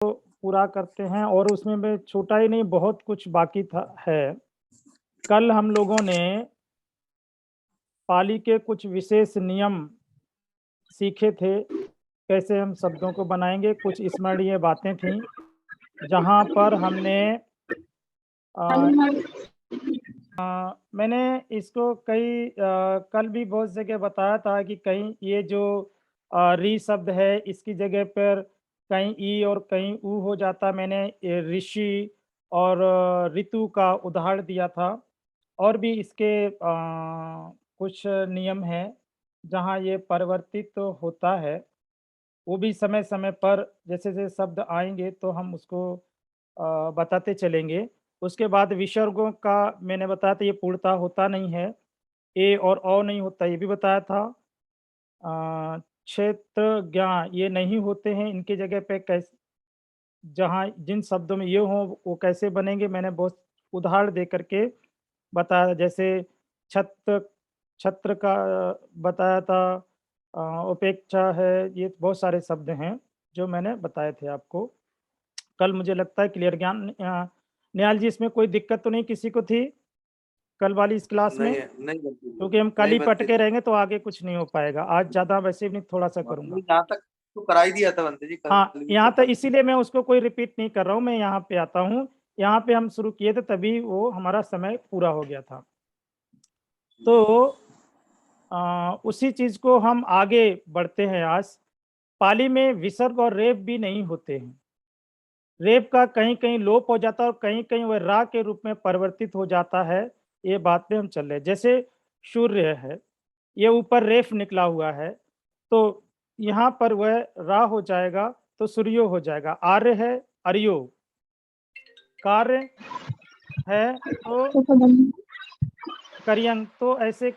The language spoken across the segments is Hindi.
पूरा करते हैं और उसमें मैं छोटा ही नहीं बहुत कुछ बाकी था है। कल हम लोगों ने पाली के कुछ विशेष नियम सीखे थे, कैसे हम शब्दों को बनाएँगे, कुछ स्मरणीय बातें थीं, जहाँ पर हमने अ मैंने इसको कल भी बहुत जगह बताया था कि कहीं ये जो री शब्द है इसकी जगह पर कहीं ई और कहीं ऊ हो जाता। मैंने ये ऋषि और ऋतु का उदाहरण दिया था और भी इसके कुछ नियम हैं जहाँ ये परिवर्तित तो होता है। वो भी समय-समय पर जैसे-जैसे शब्द आएँगे तो हम उसको बताते चलेंगे। उसके बाद विसर्गों का मैंने बताया था ये पूर्णतः होता नहीं है। ए और औ नहीं होता ये भी बताया था। क्षेत्र, ज्ञा ये नहीं होते हैं, इनकी जगह पे जहाँ जिन शब्दों में ये हों वो कैसे बनेंगे मैंने बहुत उदाहरण दे कर के बताया। जैसे छत्र छत्र का बताया था। उपेक्षा है, ये बहुत सारे शब्द हैं जो मैंने बताए थे आपको। कल मुझे लगता है क्लियर ज्ञान निहाल जी इसमें कोई दिक्कत तो नहीं किसी को थी, कल वाली इस क्लास में? नहीं बनती जी, क्योंकि हम कल नहीं ही पढ़ बनती के थी। रहेंगे तो आगे कुछ नहीं हो पाएगा। आज ज़्यादा वैसे भी थोड़ा-सा करूँगा। नहीं, यहाँ तक तो करा ही दिया था बनते जी, कल हाँ, भी यहाँ तो तक कल। इसीलिए मैं उसको कोई रिपीट नहीं कर रहा हूँ, मैं यहाँ पे आता हूँ। यहाँ पे हम शुरू किए थे तभी वो हमारा समय पूरा हो गया था। तो उसी चीज़ को हम आगे बढ़ते हैं आज। पाली में विसर्ग और रेफ भी नहीं होते हैं। रेफ का कहीं-कहीं लोप हो जाता है और कहीं-कहीं वह रा के रूप में परिवर्तित हो जाता है, ये बात पे हम चल रहे हैं। जैसे सूर्य है, ये ऊपर रेफ निकला हुआ है, तो यहाँ पर वह रा हो जाएगा, तो सूर्यो हो जाएगा। आर्य है, अर्यो। कार्य है, तो करियंग। तो ऐसे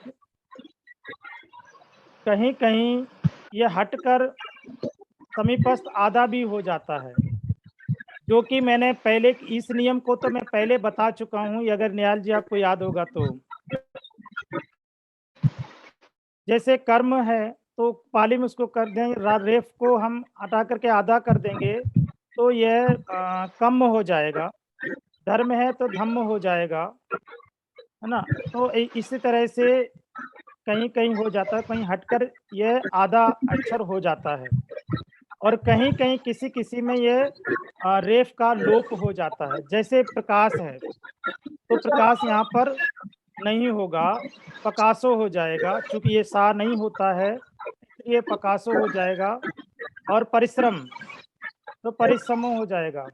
कहीं-कहीं ये हटकर समीपस्थ आधा भी हो जाता है। जो कि मैंने पहले इस नियम को तो मैं पहले बता चुका हूँ, ये अगर निहाल जी आपको याद होगा तो। जैसे कर्म है, तो पाली में उसको कर देंगे रेफ को हम हटा करके आधा कर देंगे, तो यह कम हो जाएगा। धर्म है तो धम्म हो जाएगा, है ना? तो इसी तरह से कहीं-कहीं हो जाता है, कहीं हटकर यह आधा अक्षर हो जाता है और कहीं-कहीं किसी-किसी में ये रेफ का लोप हो जाता है। जैसे प्रकाश है, तो प्रकाश यहाँ पर नहीं होगा, प्रकाशो हो जाएगा, चूँकि ये सा नहीं होता है, इसलिए प्रकाशो हो जाएगा और परिश्रम, तो परिश्रमो हो जाएगा।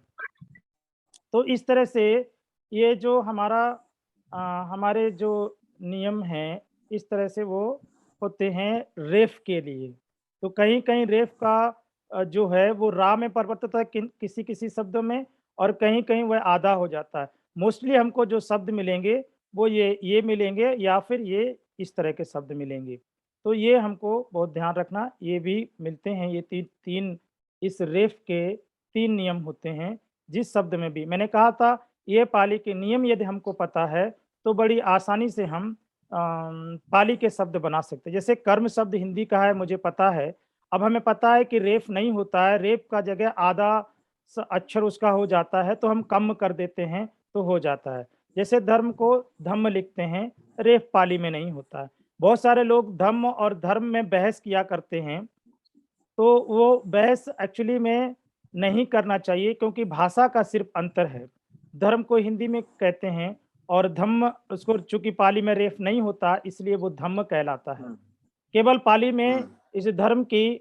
तो इस तरह से ये जो हमारे जो नियम हैं, इस तरह से वो होते हैं रेफ के लिए। तो कहीं-कहीं रेफ का जो है वो रा में परिवर्तित होता है किसी-किसी शब्दों में और कहीं-कहीं वह आधा हो जाता है। मोस्टली हमको जो शब्द मिलेंगे, वो ये मिलेंगे या फिर ये इस तरह के शब्द मिलेंगे। तो ये हमको बहुत ध्यान रखना, ये भी मिलते हैं, ये 3 इस रेफ के 3 नियम होते हैं। जिस शब्द में भी मैंने कहा था ये पाली के नियम यदि हमको पता है तो बड़ी आसानी से हम पाली के शब्द बना सकते हैं। जैसे कर्म शब्द हिंदी का है मुझे पता है। अब हमें पता है कि रेफ नहीं होता है, रेफ का जगह आधा अक्षर उसका हो जाता है तो हम कम कर देते हैं तो हो जाता है। जैसे धर्म को धम्म लिखते हैं, रेफ पाली में नहीं होता है। बहुत सारे लोग धम्म और धर्म में बहस किया करते हैं, तो वो बहस एक्चुअली में नहीं करना चाहिए क्योंकि भाषा का सिर्फ अंतर है। धर्म को हिंदी में कहते हैं और धम्म उसको चूँकि पाली में रेफ नहीं होता इसलिए वो धम्म कहलाता है। केवल पाली में इस धर्म की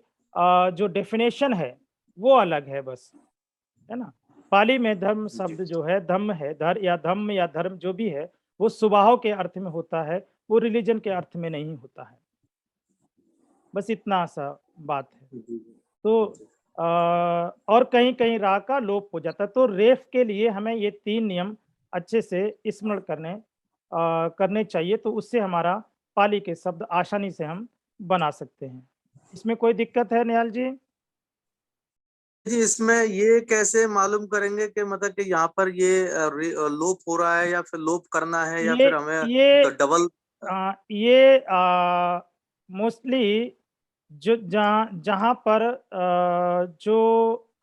जो डेफिनेशन है वो अलग है बस, है ना? पाली में धर्म जी शब्द जो है धम्म है, धर या धम्म या धर्म जो भी है, वो स्वभाव के अर्थ में होता है, वो रिलिजन के अर्थ में नहीं होता है। बस इतना सा बात है। जी जी तो जी। और कहीं-कहीं रा का लोप हो जाता है। तो रेफ के लिए हमें ये 3 नियम अच्छे से स्मरण करने चाहिए, तो उससे हमारा पाली के शब्द आसानी से हम बना सकते हैं। इसमें कोई दिक्कत है निहाल जी? जी, इसमें ये कैसे मालूम करेंगे कि मतलब कि यहाँ पर ये लोप हो रहा है या फिर लोप करना है या ये फिर हमें ये डबल। ये मोस्टली जो जहाँ जहाँ पर जो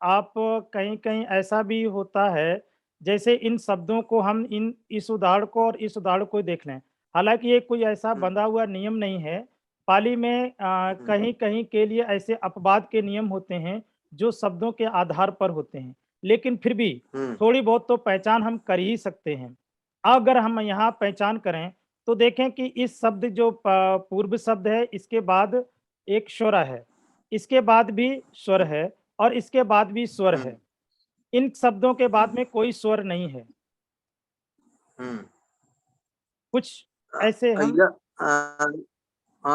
आप कहीं-कहीं ऐसा भी होता है, जैसे इन शब्दों को हम इस उदाहरण को और इस उदाहरण को देख लें। हालाँकि ये कोई ऐसा हुँ, बँधा हुआ नियम नहीं है। पाली में हुँ, कहीं-कहीं के लिए ऐसे अपवाद के नियम होते हैं, जो शब्दों के आधार पर होते हैं। लेकिन फिर भी हुँ, थोड़ी बहुत तो पहचान हम कर ही सकते हैं। अगर हम यहाँ पहचान करें, तो देखें कि इस शब्द जो पूर्व शब्द है, इसके बाद एक स्वर है, इसके बाद भी स्वर है और इसके बाद भी स्वर हुँ, है। इन शब्दों के हुँ, बाद में कोई स्वर नहीं है। हुँ। कुछ अ, ऐसे हम या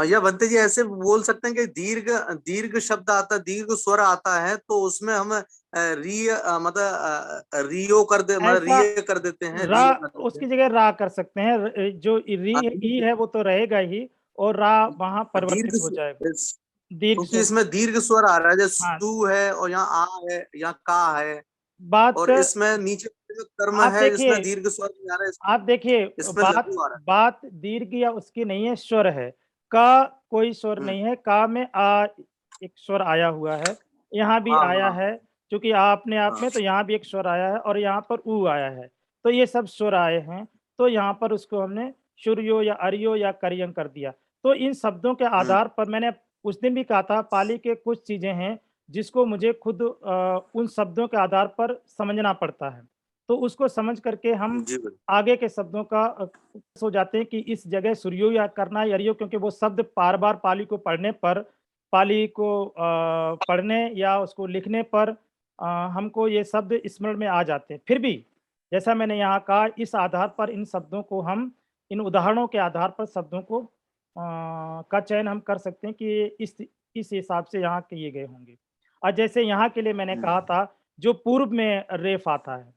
या बनते जी ऐसे बोल सकते हैं कि दीर्घ दीर्घ शब्द आता है, दीर्घ स्वर आता है तो उसमें हम मतलब रियो कर दे मतलब ऐसा रिय कर देते हैं, रा रिय कर देते उसकी हैं। जगह रा कर सकते हैं। जो री हाँ, ई है वो तो रहेगा ही और रा वहाँ दीर्घ परिवर्तित हो जाएगा। दीर्घ क्योंकि स्वर इसमें दीर्घ स्वर आ रहा है, जैसे हाँ, सु है और यहाँ आ है, यहाँ का है बात और इसमें नीचे जो कर्म आप है इसमें देखिए दीर्घ स्वर नहीं आ रहा है, आप देखिए इसमें बात लघु आ रहा बात दीर्घ या उसकी नहीं है, स्वर है। का कोई स्वर है। नहीं है, का में एक स्वर आया हुआ है, यहाँ भी हाँ, आया हाँ, है, क्योंकि आ अपने आप हाँ। में तो यहाँ भी एक स्वर आया है और यहाँ पर ऊ आया है। तो ये सब स्वर आए हैं, तो यहाँ पर उसको हमने शुर्यो या अर्यो या करियंग कर दिया। तो इन शब्दों के हुँ, आधार पर मैंने उस दिन भी कहा था पाली के कुछ चीज़ें हैं, जिसको मुझे खुद उन शब्दों के आधार पर समझना पड़ता है। तो उसको समझ करके हम जी बिल्कुल। आगे के शब्दों का हो जाते हैं कि इस जगह सूर्यो या करना यरियो क्योंकि वो शब्द बार-बार पाली को पढ़ने पर पाली को पढ़ने या उसको लिखने पर हमको ये शब्द स्मरण में आ जाते हैं। फिर भी जैसा मैंने यहाँ कहा इस आधार पर इन शब्दों को हम इन उदाहरणों के आधार पर शब्दों को का चयन हम कर सकते हैं कि ये इस हिसाब से यहाँ किए गए होंगे। और जैसे यहाँ के लिए मैंने हुँ, कहा था जो पूर्व में रेफ़ आता है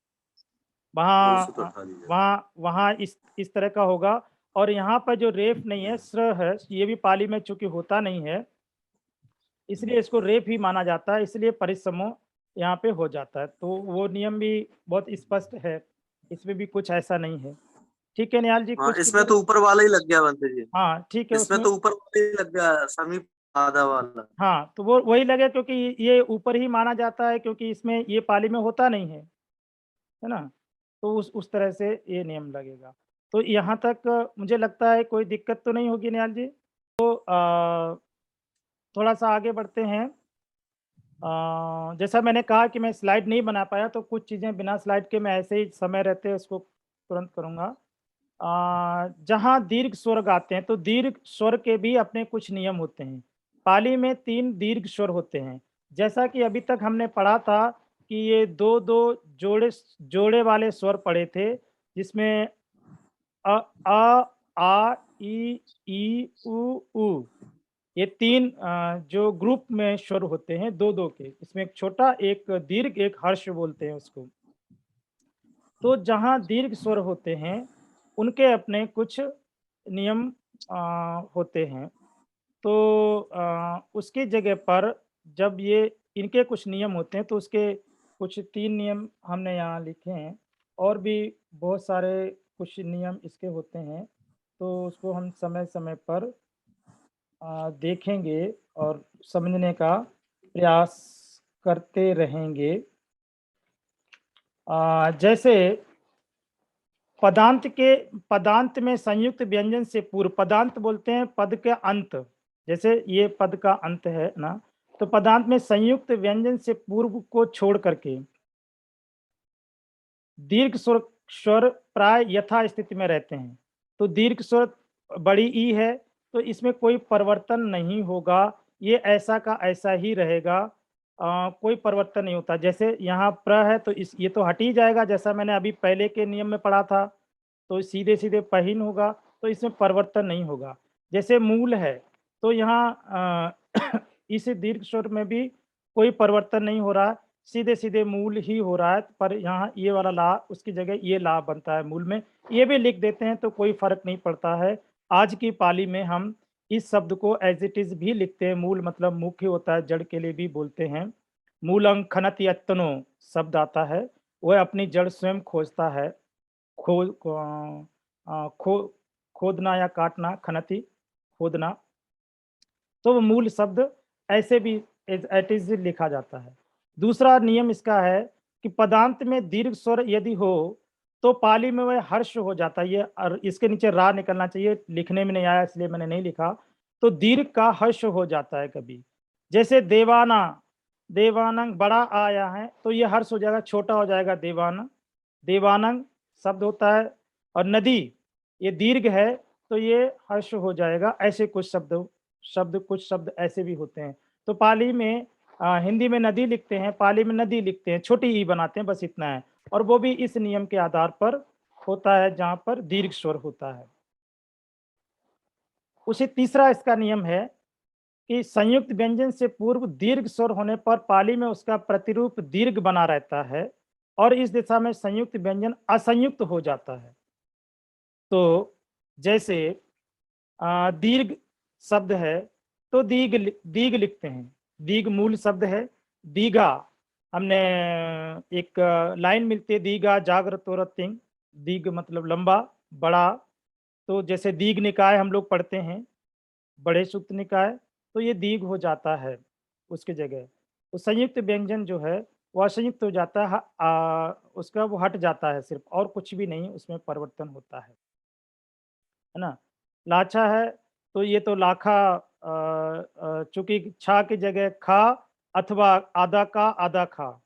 वो वहाँ उसे तो उठा लीजिए। वहाँ वहाँ इस तरह का होगा और यहाँ पर जो रेफ नहीं है, स्र है, ये भी पाली में चूँकि होता नहीं है, इसलिए इसको रेफ ही माना जाता है, इसलिए परिसमो यहाँ पे हो जाता है। तो वो नियम भी बहुत स्पष्ट है, इसमें भी कुछ ऐसा नहीं है। ठीक है निहाल जी, हाँ, कुछ इसमें क्लियर तो ऊपर वाला ही लग गया बनते जी। हाँ, ठीक है इसमें उसमें तो ऊपर वाला ही लग गया समीप आधा वाला। हाँ, तो वो वही लगे क्योंकि ये ऊपर ही माना जाता है क्योंकि इसमें ये पाली में होता नहीं है ना? तो उस तरह से ये नियम लगेगा। तो यहाँ तक मुझे लगता है कोई दिक्कत तो नहीं होगी निहाल जी। तो थोड़ा-सा आगे बढ़ते हैं। जैसा मैंने कहा कि मैं स्लाइड नहीं बना पाया तो कुछ चीज़ें बिना स्लाइड के मैं ऐसे ही समय रहते उसको तुरंत करूँगा। जहाँ दीर्घ स्वर गाते हैं तो दीर्घ स्वर के भी अपने कुछ नियम होते हैं। पाली में 3 दीर्घ स्वर होते हैं। जैसा कि अभी तक हमने पढ़ा था कि ये 2-2 जोड़े वाले स्वर पढ़े थे जिसमें अ, आ, ई, उ। ये 3 जो ग्रुप में स्वर होते हैं 2-2 के, इसमें एक छोटा, एक दीर्घ, एक हर्ष बोलते हैं उसको। तो जहाँ दीर्घ स्वर होते हैं, उनके अपने कुछ नियम अ, होते हैं। तो उसकी जगह पर जब ये इनके कुछ नियम होते हैं, तो उसके कुछ 3 नियम हमने यहाँ लिखे हैं और भी बहुत सारे कुछ नियम इसके होते हैं। तो उसको हम समय-समय पर देखेंगे और समझने का प्रयास करते रहेंगे। जैसे पदांत में संयुक्त व्यंजन से पूर्व पदांत बोलते हैं पद के अंत, जैसे ये पद का अंत है ना, तो पदांत में संयुक्त व्यंजन से पूर्व को छोड़ करके दीर्घ स्वर प्राय यथा स्थिति में रहते हैं। तो दीर्घ स्वर बड़ी ई है, तो इसमें कोई परिवर्तन नहीं होगा, ये ऐसा का ऐसा ही रहेगा। कोई परिवर्तन नहीं होता। जैसे यहाँ प्र है तो इस ये तो हट ही जाएगा जैसा मैंने अभी पहले के नियम में पढ़ा था, तो सीधे-सीधे पहिन होगा, तो इसमें परिवर्तन नहीं होगा। जैसे मूल है, तो यहाँ इस दीर्घ स्वर में भी कोई परिवर्तन नहीं हो रहा है, सीधे-सीधे मूल ही हो रहा है, पर यहाँ ये वाला ला उसकी जगह ये ला बनता है मूल में। ये भी लिख देते हैं तो कोई फ़र्क नहीं पड़ता है। आज की पाली में हम इस शब्द को एज़ इट इज़ भी लिखते हैं, मूल मतलब मुख्य होता है, जड़ के लिए भी बोलते हैं। मूलं खनति यत्तनो शब्द आता है, वह अपनी जड़ स्वयं खोजता है। खो खो खोदना या काटना, खनति, खोदना। तो वो मूल शब्द ऐसे भी एज़ इट इज़ लिखा जाता है। दूसरा नियम इसका है कि पदांत में दीर्घ स्वर यदि हो तो पाली में वह हर्ष हो जाता है। ये और इसके नीचे रा निकलना चाहिए, लिखने में नहीं आया इसलिए मैंने नहीं लिखा। तो दीर्घ का हर्ष हो जाता है कभी, जैसे देवाना, देवानंग बड़ा आया है तो ये हर्ष हो जाएगा, छोटा हो जाएगा देवानंग, देवानंग शब्द होता है। और नदी ये दीर्घ है तो ये हर्ष हो जाएगा। ऐसे कुछ कुछ शब्द ऐसे भी होते हैं। तो पाली में हिंदी में नदी लिखते हैं, पाली में नदी लिखते हैं, छोटी ई बनाते हैं, बस इतना है। और वो भी इस नियम के आधार पर होता है जहां पर दीर्घ स्वर होता है। उसी तीसरा इसका नियम है कि संयुक्त व्यंजन से पूर्व दीर्घ स्वर होने पर पाली में उसका प्रतिरूप दीर्घ बना रहता है और इस दिशा में संयुक्त व्यंजन असंयुक्त हो जाता है। तो जैसे दीर्घ शब्द है तो दीघ लिखते हैं, दीघ मूल शब्द है। दीघा हमने एक लाइन मिलती है, दीघा जागृतो रतिंग, दीघ मतलब लंबा बड़ा। तो जैसे दीघ निकाय हम लोग पढ़ते हैं, बड़े सूक्त निकाय, तो ये दीघ हो जाता है उसकी जगह। तो संयुक्त व्यंजन जो है वो असंयुक्त हो जाता है, उसका वो हट जाता है सिर्फ, और कुछ भी नहीं उसमें परिवर्तन होता है ना। लाछा है तो ये तो लाखा, चूंकि छा की जगह खा अथवा आधा का आधा खा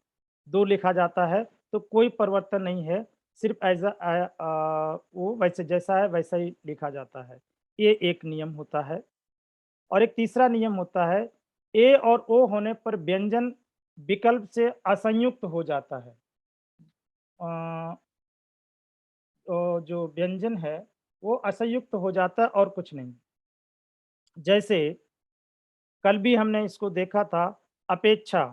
दो लिखा जाता है, तो कोई परिवर्तन नहीं है, सिर्फ ऐसा वो वैसे जैसा है वैसा ही लिखा जाता है। ये एक नियम होता है। और एक तीसरा नियम होता है, ए और ओ होने पर व्यंजन विकल्प से असंयुक्त हो जाता है। तो जो व्यंजन है वो असंयुक्त हो जाता है और कुछ नहीं। जैसे कल भी हमने इसको देखा था, अपेक्षा,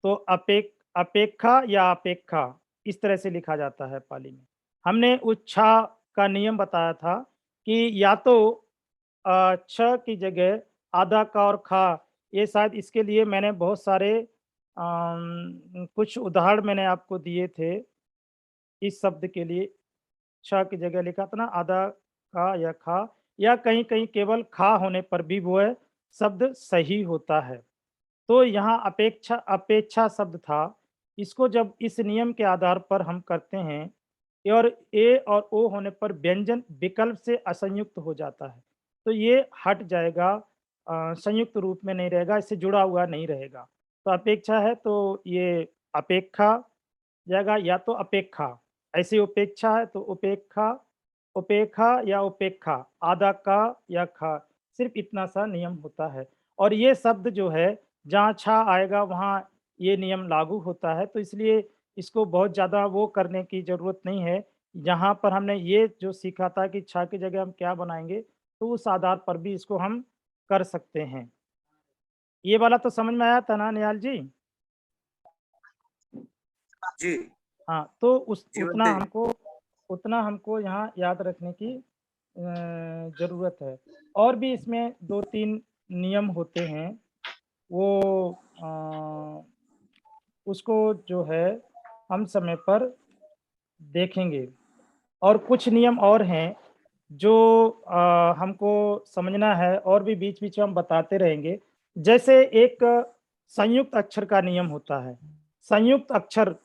तो अपेक्षा या अपेक्षा इस तरह से लिखा जाता है पाली में। हमने उस छा का नियम बताया था कि या तो छ की जगह आधा का और खा, ये शायद इसके लिए मैंने बहुत सारे कुछ उदाहरण मैंने आपको दिए थे इस शब्द के लिए। छ की जगह लिखा था ना आधा का या खा, या कहीं कहीं केवल खा होने पर भी वो है शब्द सही होता है। तो यहाँ अपेक्षा अपेक्षा शब्द था, इसको जब इस नियम के आधार पर हम करते हैं और ए और ओ होने पर व्यंजन विकल्प से असंयुक्त हो जाता है, तो ये हट जाएगा, संयुक्त रूप में नहीं रहेगा, इससे जुड़ा हुआ नहीं रहेगा। तो अपेक्षा है तो ये अपेक्षा जाएगा या तो अपेक्षा, ऐसी उपेक्षा है तो उपेक्षा, उपेक्षा या उपेक्षा, आधा का या खा, सिर्फ इतना सा नियम होता है। और ये शब्द जो है जहाँ छा आएगा वहाँ ये नियम लागू होता है, तो इसलिए इसको बहुत ज़्यादा वो करने की ज़रूरत नहीं है। जहाँ पर हमने ये जो सीखा था कि छा की जगह हम क्या बनाएँगे, तो उस आधार पर भी इसको हम कर सकते हैं। ये वाला तो समझ में आया था ना निहाल जी? जी हाँ, तो उस जीवंत जी। उतना हमको यहाँ याद रखने की ज़रूरत है। और भी इसमें 2-3 नियम होते हैं, वो उसको जो है हम समय पर देखेंगे। और कुछ नियम और हैं जो हमको समझना है और भी बीच-बीच में हम बताते रहेंगे। जैसे एक संयुक्त अक्षर का नियम होता है। संयुक्त अक्षर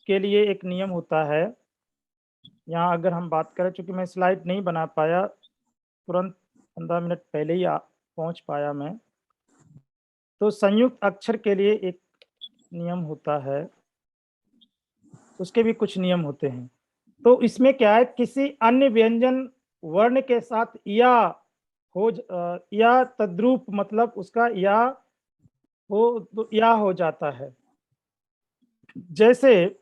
के लिए एक नियम होता है, यहाँ अगर हम बात करें, चूँकि मैं स्लाइड नहीं बना पाया, तुरंत 15 मिनट पहले ही पहुँच पाया मैं। तो संयुक्त अक्षर के लिए एक नियम होता है, उसके भी कुछ नियम होते हैं। तो इसमें क्या है, किसी अन्य व्यंजन वर्ण के साथ या तद्रूप, मतलब उसका या हो तो या हो जाता है। जैसे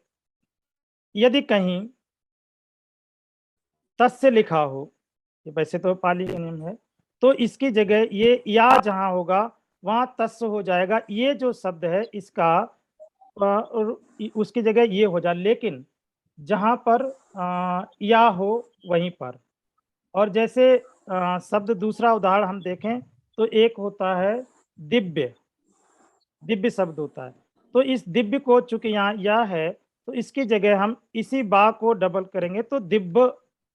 यदि कहीं तस्य लिखा हो, ये वैसे तो पाली का नियम है, तो इसकी जगह ये या जहाँ होगा वहाँ तस्य हो जाएगा। ये जो शब्द है इसका और उसकी जगह ये हो जाए, लेकिन जहाँ पर या हो वहीं पर। और जैसे शब्द दूसरा उदाहरण हम देखें तो एक होता है दिव्य, दिव्य शब्द होता है। तो इस दिव्य को चूंकि यहाँ या है तो इसकी जगह हम इसी बा को डबल करेंगे तो दिव्य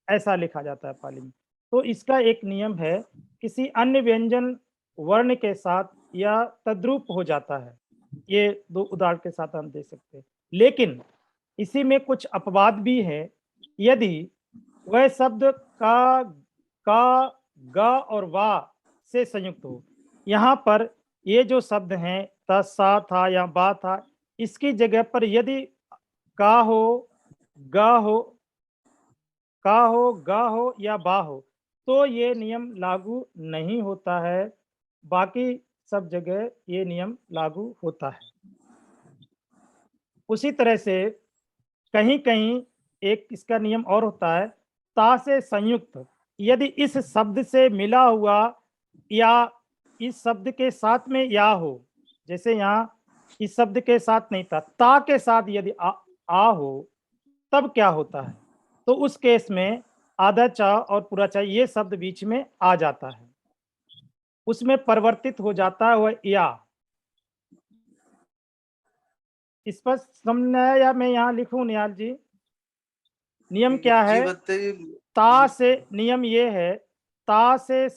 ऐसा लिखा जाता है पाली में। तो इसका एक नियम है, किसी अन्य व्यंजन वर्ण के साथ या तद्रूप हो जाता है। ये 2 उदाहरण के साथ हम दे सकते हैं। लेकिन इसी में कुछ अपवाद भी है। यदि वह शब्द का, ग और वा से संयुक्त हो। यहाँ पर ये जो शब्द हैं त, सा था या बा था, इसकी जगह पर यदि का हो, ग हो, का हो, ग हो या बा हो, तो ये नियम लागू नहीं होता है। बाकी सब जगह ये नियम लागू होता है। उसी तरह से कहीं-कहीं एक इसका नियम और होता है, ता से संयुक्त यदि इस शब्द से मिला हुआ या इस शब्द के साथ में या हो, जैसे यहाँ इस शब्द के साथ नहीं था, ता के साथ यदि आ हो, तब क्या होता है? तो उस केस में आधा चा और पूरा चा ये शब्द बीच में आ जाता है। उसमें परिवर्तित हो जाता है वह या। स्पष्ट समझ में आया या मैं यहाँ लिखूं निहाल जी? नियम क्या जी है? बताइए। ता से नियम ये है, ता से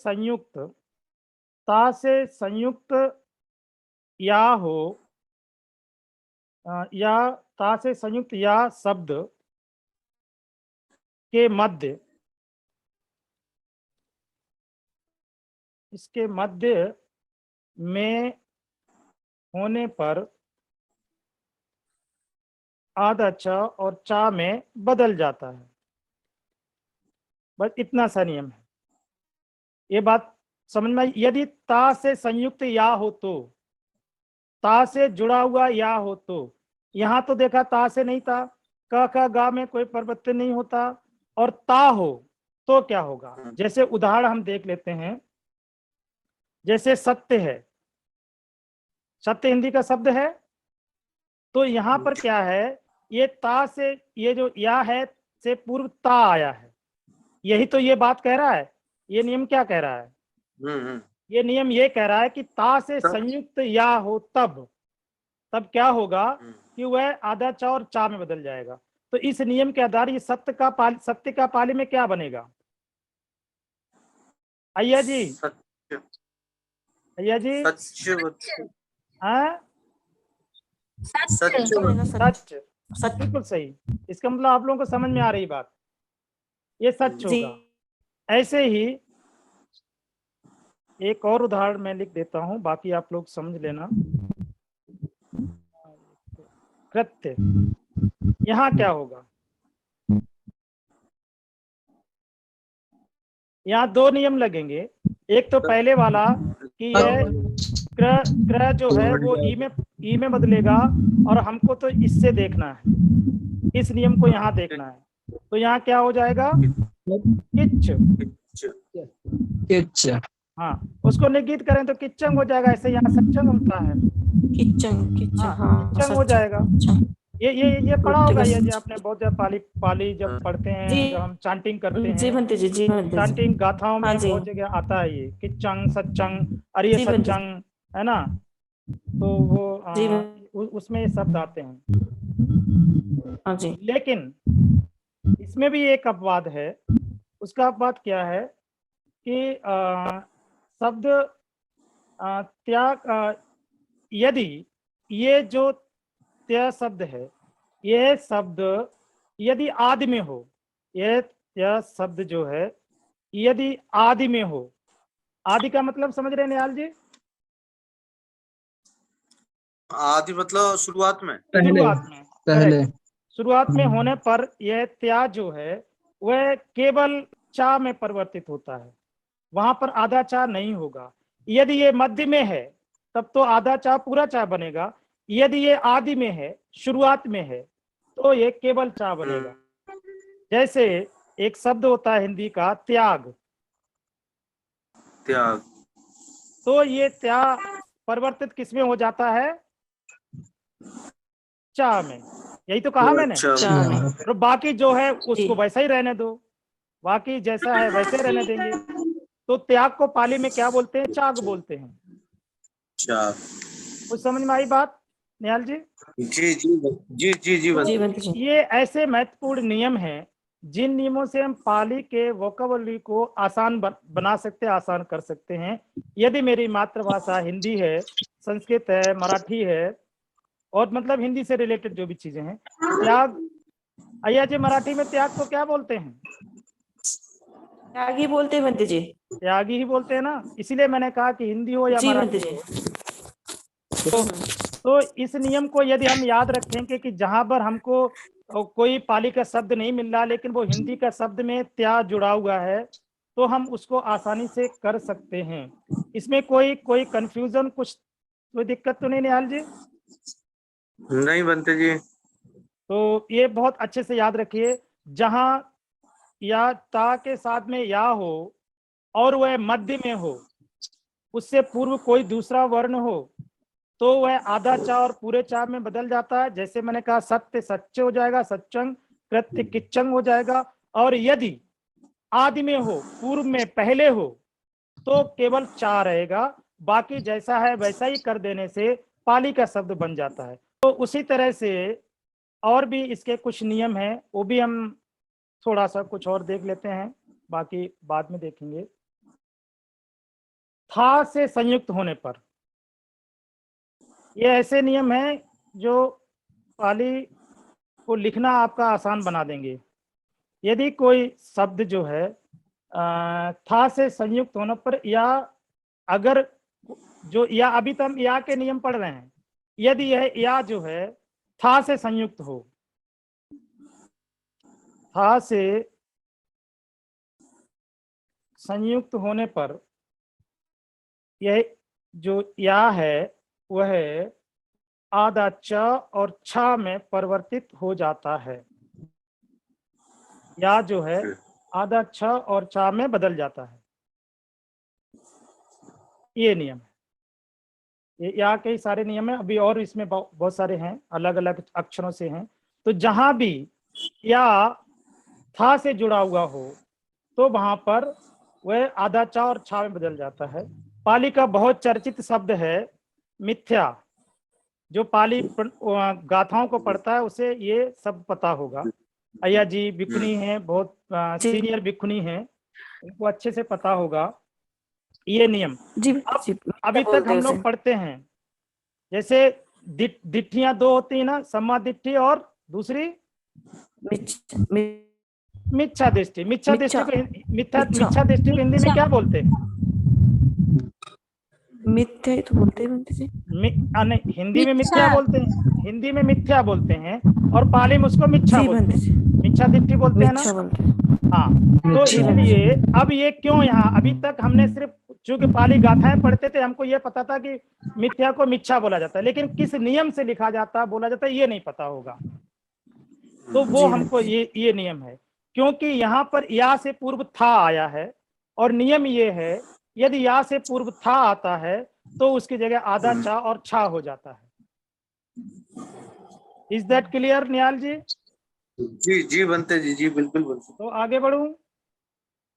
संयुक्त या हो या ता से संयुक्त या शब्द के मध्य, इसके मध्य में होने पर आधा च और चा में बदल जाता है। बस इतना सा नियम है। ये बात समझ में आई? यदि ता से संयुक्त या हो तो, ता से जुड़ा हुआ या हो तो, यहां तो देखा ता से नहीं था, क ख गा में कोई परिवर्तन नहीं होता, और ता हो तो क्या होगा? जैसे उदाहरण हम देख लेते हैं। जैसे सत्य है, सत्य हिंदी का शब्द है, तो यहां पर क्या है, ये ता से ये जो या है से पूर्व ता आया है। यही तो ये बात कह रहा है। ये नियम क्या कह रहा है? ये नियम ये कह रहा है कि ता से संयुक्त या हो तब क्या होगा कि वह आधा चा और चा में बदल जाएगा। तो इस नियम के आधार ये सत्य का पाली में क्या बनेगा? अय्या जी, अय्या जी, हाँ, सच, बिल्कुल सही। इसका मतलब आप लोगों को समझ में आ रही बात, ये सच होगा। ऐसे ही एक और उदाहरण मैं लिख देता हूं, बाकी आप लोग समझ लेना। कृत्य, यहाँ क्या होगा? यहाँ 2 नियम लगेंगे। एक तो पहले वाला कि यह क्र जो है वो ई में बदलेगा, और हमको तो इससे देखना है, इस नियम को यहाँ देखना है। तो यहाँ क्या हो जाएगा? किच्च। हाँ, उसको निगीत करें तो किच्चंग हो जाएगा। ऐसे यहाँ सच्चंग होता है, किच्चंग हो जाएगा। ये पढ़ा होगा ये जी आपने बहुत जब पाली जब पढ़ते हैं, जब हम चांटिंग करते हैं, चांटिंग गाथाओं में बहुत जगह आता है ये किच्चंग सच्चंग, अरे सच्चंग है ना। तो वो उसमें ये शब्द आते हैं। लेकिन इसमें भी एक अपवाद है। उसका अपवाद क्या है कि शब्द त्याग, यदि ये जो त्य शब्द है, यह शब्द यदि आदि में हो, यह त्य शब्द जो है यदि आदि में हो। आदि का मतलब समझ रहे हैं निहाल जी? आदि मतलब शुरुआत में, शुरुआत में होने पर यह त्या जो है वह केवल चा में परिवर्तित होता है, वहां पर आधा चा नहीं होगा। यदि ये मध्य में है तब तो आधा चा पूरा चा बनेगा। यदि ये आदि में है, शुरुआत में है, तो ये केवल चा बनेगा। जैसे एक शब्द होता है हिंदी का त्याग, तो ये त्याग परिवर्तित किसमें हो जाता है? चा में। यही तो कहा मैंने। तो बाकी जो है उसको वैसा ही रहने दो, बाकी जैसा है वैसे रहने देंगे। तो त्याग को पाली में क्या बोलते हैं? चाग बोलते हैं। कुछ समझ में आई बात निहाल जी? जी जी जी जी जी। ये ऐसे महत्वपूर्ण नियम हैं जिन नियमों से हम पाली के वोकैबुलरी को आसान बना सकते हैं, आसान कर सकते हैं। यदि मेरी मातृभाषा हिंदी है, संस्कृत है, मराठी है, और मतलब हिंदी से रिलेटेड जो भी चीजें हैं। त्याग, अय्या जी मराठी में त्याग को क्या बोलते हैं? त्यागी बोलते हैं बंते जी। त्यागी ही बोलते हैं ना, इसीलिए मैंने कहा कि हिंदी हो या जी बंते मराठी जी। हो। तो इस नियम को यदि हम याद रखेंगे कि जहां पर हमको कोई पाली का शब्द नहीं मिल रहा लेकिन वो हिंदी का शब्द में त्या जुड़ा हुआ है, तो हम उसको आसानी से कर सकते हैं। इसमें कोई कंफ्यूजन, कोई दिक्कत तो नहीं निहाल जी? नहीं बनते जी। तो ये बहुत अच्छे से याद रखिए, जहां या ता के साथ में या हो और वह मध्य में हो, उससे पूर्व कोई दूसरा वर्ण हो, तो वह आधा चा और पूरे चा में बदल जाता है। जैसे मैंने कहा, सत्य सच्चे हो जाएगा, सच्चंग, कृत्य किच्चंग हो जाएगा। और यदि आदि में हो, पूर्व में पहले हो, तो केवल चा रहेगा, बाकी जैसा है वैसा ही कर देने से पाली का शब्द बन जाता है। तो उसी तरह से और भी इसके कुछ नियम हैं, वो भी हम थोड़ा सा कुछ और देख लेते हैं, बाकी बाद में देखेंगे। था से संयुक्त होने पर, ये ऐसे नियम हैं जो पाली को लिखना आपका आसान बना देंगे। यदि कोई शब्द जो है था से संयुक्त होने पर, या अगर जो या अभी तो हम या के नियम पढ़ रहे हैं, यदि यह या जो है था से संयुक्त हो, था से संयुक्त होने पर यह जो या है वह आधा च और छ में परिवर्तित हो जाता है। या जो है आधा छ और चा में बदल जाता है। ये नियम है, ये या के ही सारे नियम है। अभी और इसमें बहुत सारे हैं, अलग अलग अक्षरों से हैं। तो जहां भी या था से जुड़ा हुआ हो, तो वहां पर वह आधा चा और छा में बदल जाता है। पाली का बहुत चर्चित शब्द है मिथ्या। जो पाली गाथाओं को पढ़ता है उसे ये सब पता होगा। अय्या जी भिखुनी हैं, बहुत सीनियर भिखुनी हैं, उनको अच्छे से पता होगा ये नियम। जी अभी तक हम लोग पढ़ते हैं, जैसे दिट्ठियां दो होती है ना, सम्मा दिट्ठी और दूसरी मिच्छा दृष्टि। मिच्छा दृष्टि को हिंदी में क्या बोलते हैं? मिथ्या तो बोलते हैं बंते जी। नहीं, हिंदी में मिथ्या बोलते हैं, हिंदी में मिथ्या बोलते हैं, और पाली में उसको मिच्छा बोलते हैं, मिच्छा दृष्टि बोलते हैं ना। हाँ, तो इसलिए अब ये क्यों यहाँ, अभी तक हमने सिर्फ चूंकि पाली गाथाएं पढ़ते थे, हमको ये पता था कि मिथ्या को मिच्छा बोला जाता है, लेकिन किस नियम से लिखा जाता है, बोला जाता है, ये नहीं पता होगा। तो वो हमको ये नियम है, क्योंकि यहाँ पर या से पूर्व था आया है, और नियम ये है यदि या से पूर्व था आता है तो उसकी जगह आधा चा और छा हो जाता है। इज दैट क्लियर निहाल जी? जी जी बनते जी, जी बिल्कुल बनते। तो आगे बढ़ूं।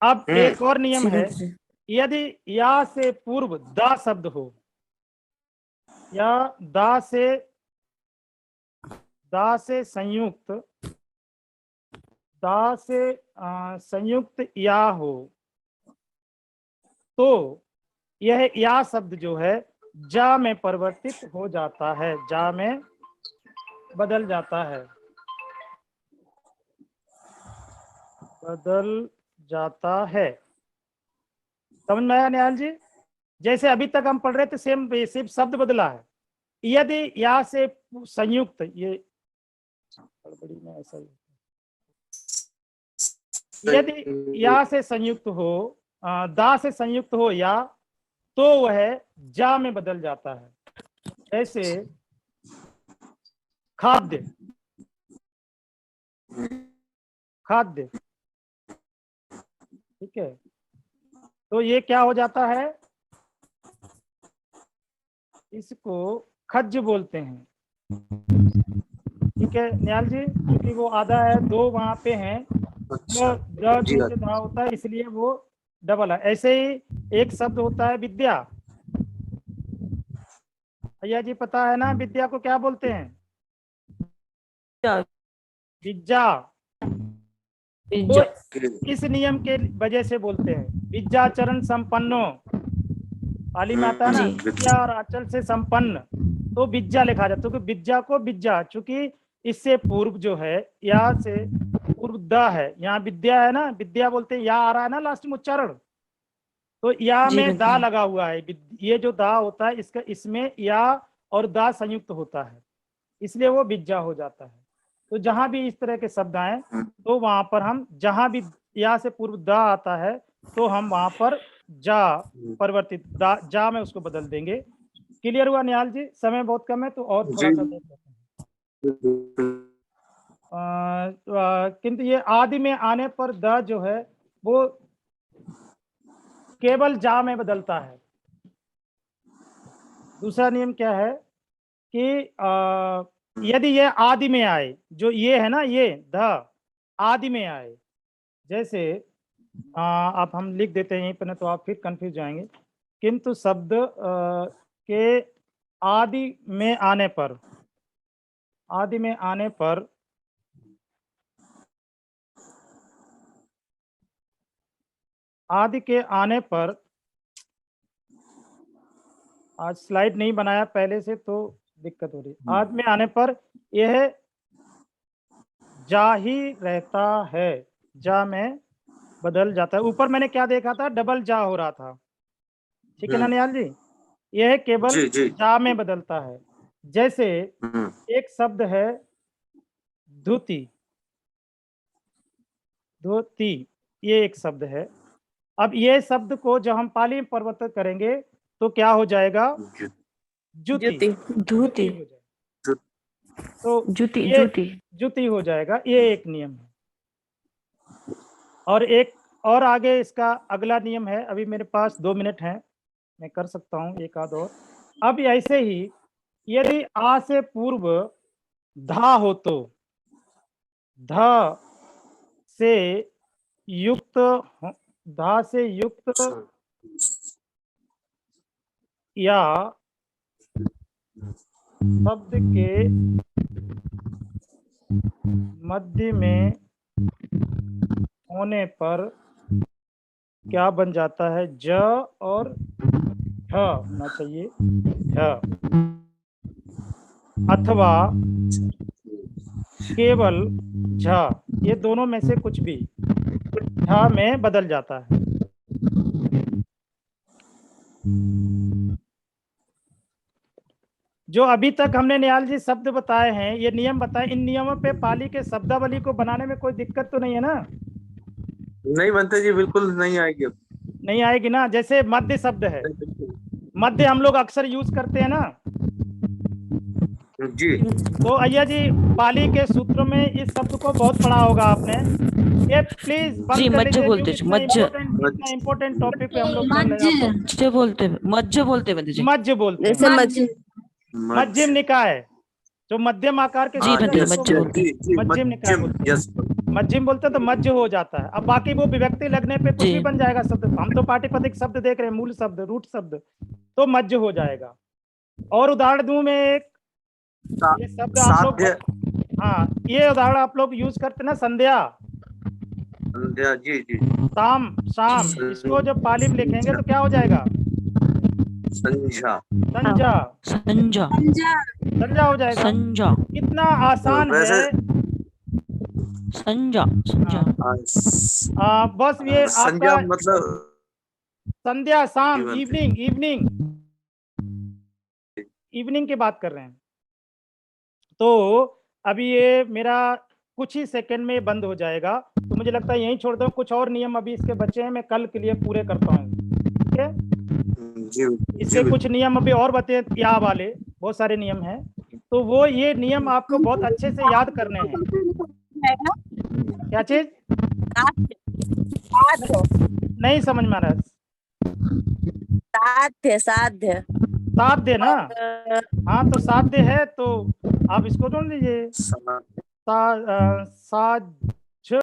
अब एक और नियम है, यदि या से पूर्व दा शब्द हो, या दा से संयुक्त या हो, तो यह या शब्द जो है जा में परिवर्तित हो जाता है, जा में बदल जाता है, समझ में आया निहाल जी? जैसे अभी तक हम पढ़ रहे थे, सेम सिर्फ शब्द बदला है। यदि या से संयुक्त, ये बड़ी में ऐसा ही, यदि या से संयुक्त हो, दा से संयुक्त हो या, तो वह जा में बदल जाता है। जैसे खाद्य, ठीक है, तो ये क्या हो जाता है, इसको खज्ज बोलते हैं। ठीक है निहाल जी, क्योंकि वो आधा है, दो वहां पे हैं, होता है, इसलिए वो डबल है। ऐसे ही एक शब्द होता है विद्या। भैया जी पता है ना विद्या को क्या बोलते हैं? विद्या। तो इस नियम के वजह से बोलते हैं विद्याचरण संपन्नो, पाली में आता है ना, विद्या और आचल से संपन्न, तो बिज्जा लिखा जाता है, क्योंकि बिज्जा को बिज्जा, चूंकि इससे पूर्व जो है या से पूर्व द है, यहाँ विद्या है ना, विद्या बोलते हैं, या आ रहा है ना लास्ट में उच्चारण, तो या जी में बंटी दा जी। लगा हुआ है, ये जो दा होता है इसका, इसमें या और दा संयुक्त होता है, इसलिए वो बिज्जा हो जाता है। तो जहां भी इस तरह के शब्द आए तो वहां पर हम, जहां भी या से पूर्व दा आता है तो हम वहां पर जा परिवर्तित जा में उसको बदल देंगे। क्लियर हुआ निहाल जी? समय बहुत कम है तो और थोड़ा सा देख लेते हैं। किंतु ये आदि में आने पर द जो है वो केवल जा में बदलता है। दूसरा नियम क्या है कि यदि ये आदि में आए, जो ये है ना, ये द आदि में आए, जैसे आप हम लिख देते हैं यहीं पर, तो आप फिर कंफ्यूज जाएंगे। किंतु शब्द के आदि में आने पर, आदि में आने पर आदि के आने पर, आज स्लाइड नहीं बनाया पहले से तो दिक्कत हो रही है। आदि में आने पर यह जा ही रहता है, जा में बदल जाता है। ऊपर मैंने क्या देखा था, डबल जा हो रहा था, ठीक है ना निहाल जी? यह केवल जी जी जा में बदलता है। जैसे एक शब्द है धोती, धोती, ये एक शब्द है। अब ये शब्द को जब हम पाली में परिवर्तित करेंगे तो क्या हो जाएगा? जूती, जूती, धोती, हो जाएगा। तो जूती, ये जूती। जूती हो जाएगा, ये एक नियम है। और एक और आगे इसका अगला नियम है, अभी मेरे पास 2 मिनट हैं, मैं कर सकता हूँ एक आध और। अब ऐसे ही यदि आ से पूर्व धा हो तो ध से युक्त, धा से युक्त या शब्द के मध्य में होने पर क्या बन जाता है? ज और झ होना चाहिए, झ, अथवा केवल झ, ये दोनों में से कुछ भी झ में बदल जाता है। जो अभी तक हमने निहाल जी शब्द बताए हैं, ये नियम बताए, इन नियमों पे पाली के शब्दावली को बनाने में कोई दिक्कत तो नहीं है ना? नहीं बनते जी, बिल्कुल नहीं आएगी अब। नहीं आएगी ना? जैसे मध्य शब्द है, मध्य हम लोग अक्सर यूज करते हैं ना जी। तो अय्या जी पाली के सूत्रों में इस शब्द को बहुत पढ़ा होगा आपने। ये प्लीज जी, बंद कर मज्ज लीजिए, बोलते क्योंकि मज्ज, इतना इम्पोर्टेंट टॉपिक पे हम लोग कर रहे हैं। मज्ज बोलते बंटी जी। मध्य बोलते हैं, जैसे मज्ज, मध्यम निकाय, जो मध्यम आकार के जी शब्द बंटी हैं, जी, उसको मज्ज बोलते हैं। मध्यम निकाय बोलते हैं। मध्यम बोलते हैं तो मध्य हो जाता है। अब बाकी वो विभक्ति लगने पे कुछ जी। भी बन जाएगा शब्द, हम तो पाठ्यपदिक शब्द देख रहे हैं, मूल शब्द, रूट शब्द, तो मध्य हो जाएगा। और उदाहरण दूं मैं एक, ये शब्द आप लोग, हाँ ये उदाहरण आप लोग यूज करते ना, संध्या, जी जी, शाम, शाम, इसको जब पाली में लिखेंगे तो क्या हो जाएगा? संझा, संजा, संजा, संजा हो जाएगा। संजा, कितना आसान है। संजा, संजा। बस ये संझा आपका मतलब संध्या, शाम, इवनिंग, इवनिंग, इवनिंग की बात कर रहे हैं। तो अभी ये मेरा कुछ ही सेकंड में बंद हो जाएगा, तो मुझे लगता है यहीं छोड़ दो। कुछ और नियम अभी इसके बचे हैं, मैं कल के लिए पूरे करता हूँ, ठीक है? इसके कुछ नियम अभी और बचे, या वाले बहुत सारे नियम हैं, तो वो ये नियम आपको बहुत अच्छे से याद करने हैं। क्या चीज? नहीं समझ में आ रहा है। साध्य, साध्य ना? हाँ तो साध्य है तो आप इसको जोड़ लीजिए, साध्य,